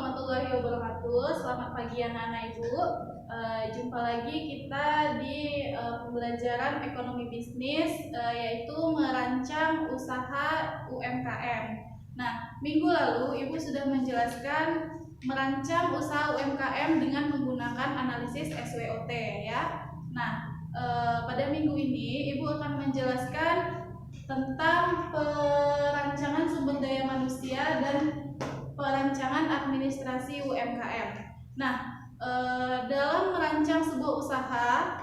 warahmatullahi wabarakatuh. Selamat pagi anak-anak ibu. Jumpa lagi kita di pembelajaran ekonomi bisnis, yaitu merancang usaha UMKM. Nah, minggu lalu ibu sudah menjelaskan merancang usaha UMKM dengan menggunakan analisis SWOT ya. Nah, pada minggu ini ibu akan menjelaskan tentang perancangan sumber daya manusia dan perancangan administrasi UMKM. Nah, dalam merancang sebuah usaha,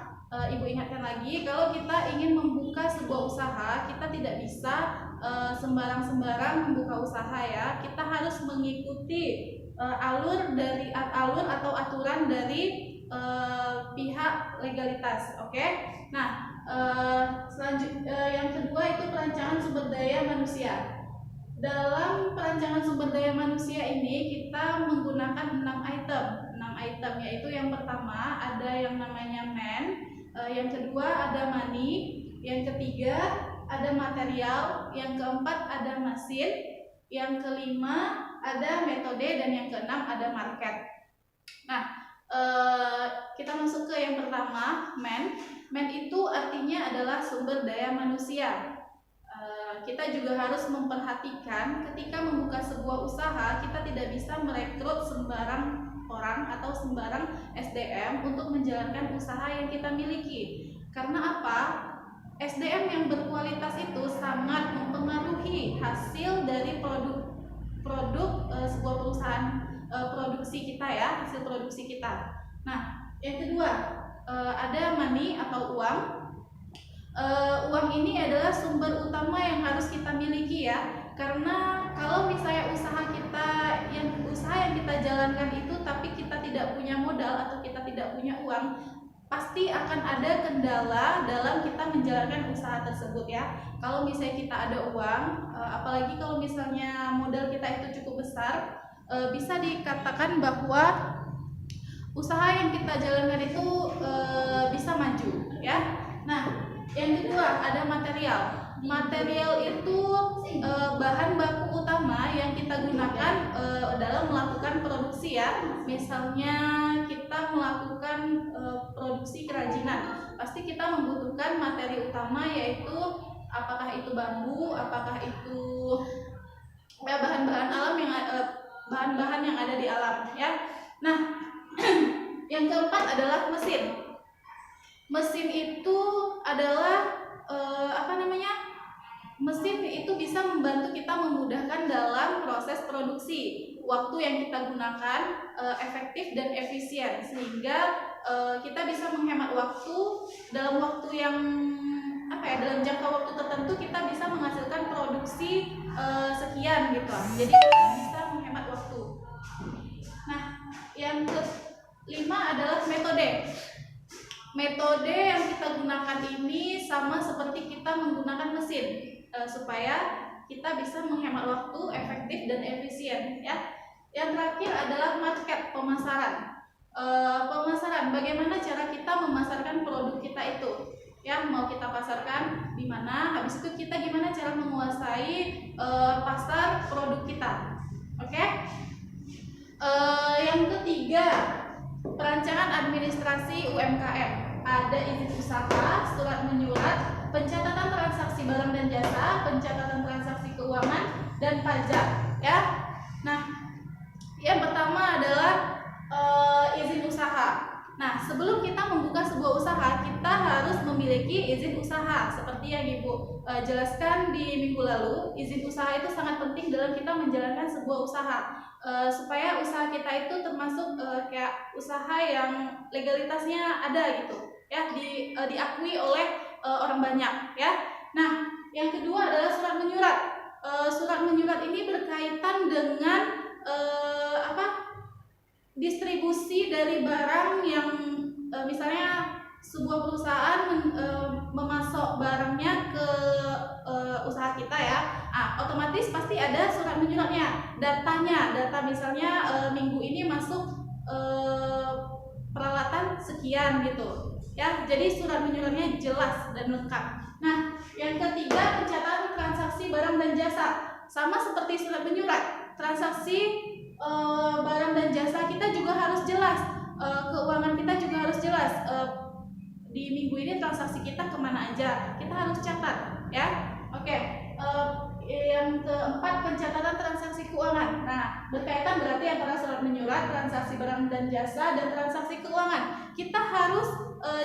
ibu ingatkan lagi, kalau kita ingin membuka sebuah usaha, kita tidak bisa sembarang-sembarang membuka usaha ya. Kita harus mengikuti alur atau aturan dari pihak legalitas, oke? Nah, yang kedua itu perancangan sumber daya manusia. Dalam perancangan sumber daya manusia ini kita menggunakan 6 item, yaitu yang pertama ada yang namanya man, yang kedua ada money, yang ketiga ada material, yang keempat ada mesin, yang kelima ada metode, dan yang keenam ada market. Nah, kita masuk ke yang pertama, man. Man itu artinya adalah sumber daya manusia. Kita juga harus memperhatikan ketika membuka sebuah usaha, kita tidak bisa merekrut sembarang orang atau sembarang SDM untuk menjalankan usaha yang kita miliki. Karena apa? SDM yang berkualitas itu sangat mempengaruhi hasil dari produk sebuah perusahaan produksi kita ya, hasil produksi kita. Nah, yang kedua ada money atau uang. Uang ini adalah sumber utama yang harus kita miliki ya, karena kalau misalnya usaha yang kita jalankan itu tapi kita tidak punya modal atau kita tidak punya uang, pasti akan ada kendala dalam kita menjalankan usaha tersebut ya. Kalau misalnya kita ada uang, apalagi kalau misalnya modal kita itu cukup besar, bisa dikatakan bahwa usaha yang kita jalankan itu bisa maju ya. Nah, yang kedua ada material. Material itu bahan baku utama yang kita gunakan dalam melakukan produksi ya. Misalnya kita melakukan produksi kerajinan, pasti kita membutuhkan materi utama, yaitu apakah itu bambu, apakah itu bahan-bahan alam yang bahan-bahan yang ada di alam ya. Nah, yang keempat adalah mesin. Mesin itu adalah mesin itu bisa membantu kita memudahkan dalam proses produksi. Waktu yang kita gunakan efektif dan efisien, sehingga kita bisa menghemat waktu dalam waktu yang dalam jangka waktu tertentu kita bisa menghasilkan produksi sekian gitu. Jadi kita bisa menghemat waktu. Nah, yang kelima adalah metode. Metode yang kita gunakan ini sama seperti kita menggunakan mesin, supaya kita bisa menghemat waktu, efektif dan efisien ya. Yang terakhir adalah market, pemasaran. Pemasaran, bagaimana cara kita memasarkan produk kita itu ya, mau kita pasarkan di mana, habis itu kita gimana cara menguasai pasar produk kita. Oke? Yang ketiga, perancangan administrasi UMKM. Ada izin usaha, surat menyurat, pencatatan transaksi barang dan jasa, pencatatan transaksi keuangan, dan pajak ya. Nah, yang pertama adalah izin usaha. Nah, sebelum kita membuka sebuah usaha, kita harus memiliki izin usaha. Seperti yang Ibu jelaskan di minggu lalu, izin usaha itu sangat penting dalam kita menjalankan sebuah usaha, supaya usaha kita itu termasuk kayak usaha yang legalitasnya ada gitu ya, diakui oleh orang banyak ya. Nah, yang kedua adalah surat menyurat. Surat menyurat ini berkaitan dengan distribusi dari barang yang misalnya sebuah perusahaan memasok barangnya ke usaha kita ya. Otomatis pasti ada surat menyuratnya, data misalnya minggu ini masuk peralatan sekian gitu ya. Jadi surat menyuratnya jelas dan lengkap. Nah, yang ketiga pencatatan transaksi barang dan jasa. Sama seperti surat menyurat, transaksi barang dan jasa kita juga harus jelas, keuangan kita juga harus jelas. Di minggu ini transaksi kita kemana aja, kita harus catat ya. Oke, yang keempat, pencatatan transaksi keuangan. Nah, berkaitan berarti antara surat menyurat, transaksi barang dan jasa, dan transaksi keuangan. Kita harus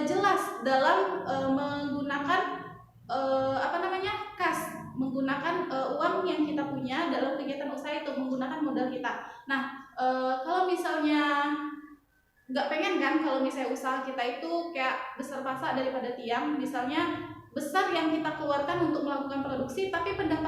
jelas dalam menggunakan kas, menggunakan uang yang kita punya dalam kegiatan usaha itu, menggunakan modal kita. Nah, kalau misalnya nggak pengen kan kalau misalnya usaha kita itu kayak besar pasak daripada tiang, misalnya besar yang kita keluarkan untuk melakukan produksi tapi pendapatan